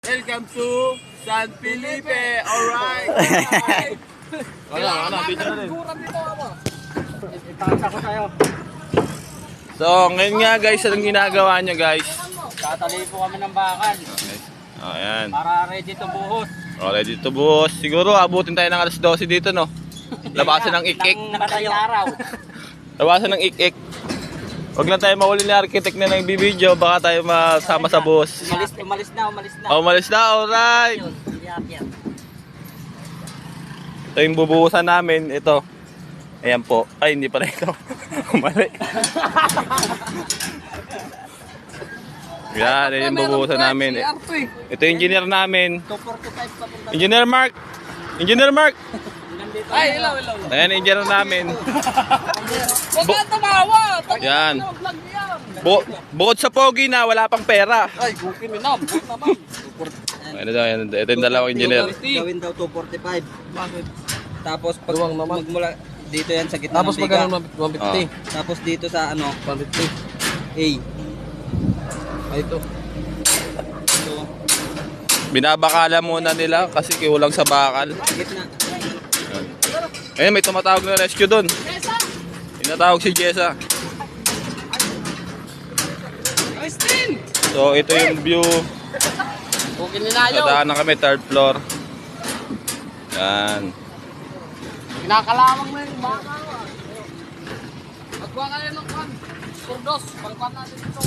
Welcome to San Felipe. Alright. Wala, video na rin. Ipasa ko sa'yo. So, ngayon nga guys, anong ginagawa nyo guys? Tatali po kami ng bakal. Oh, ayan. Para ready to buhos. Oh, ready to boss. Siguro abutin tayo ng alas 12 dito, no? Labasan ng ik-ik. Nang nakatayong araw. Labasan ng ik-ik. Huwag lang tayo mahuli ni architect na nagbibideo, baka tayo masama sa boss. Umalis na. Oh, umalis na, alright. Ito yung bubuhusan namin, ito. Ayan po. Ay, hindi pala ito. Mali. Yan, yung bubuhusan namin. Ito yung engineer namin. 245 pa punta. Engineer Mark! Engineer Mark! Ay, ilaw. Ayan, engineer namin. Huwag ka tumawa! Yan. Bukod sa pogi na, wala pang pera. Ay, bukin mo na. Bukin naman. Ano daw, ito yung dalawang engineer. Gawin daw 245. Tapos pag magmula dito yan sa gitna ng biga. Tapos pag 150. Tapos dito sa ano, 150. A. Ay, ito. Ito. Binabakala muna nila kasi kiulang sa bakal. Gitna. Ayun, may tumatawag na rescue doon. Tinatawag si Jessa. So, ito yung view. Bukin nila yun. Dadaan na kami, third floor. Yan. Kinakalawang mo yung baka. Magkuha kayo ng kwan. Kurdos. Pagkuhan natin ito.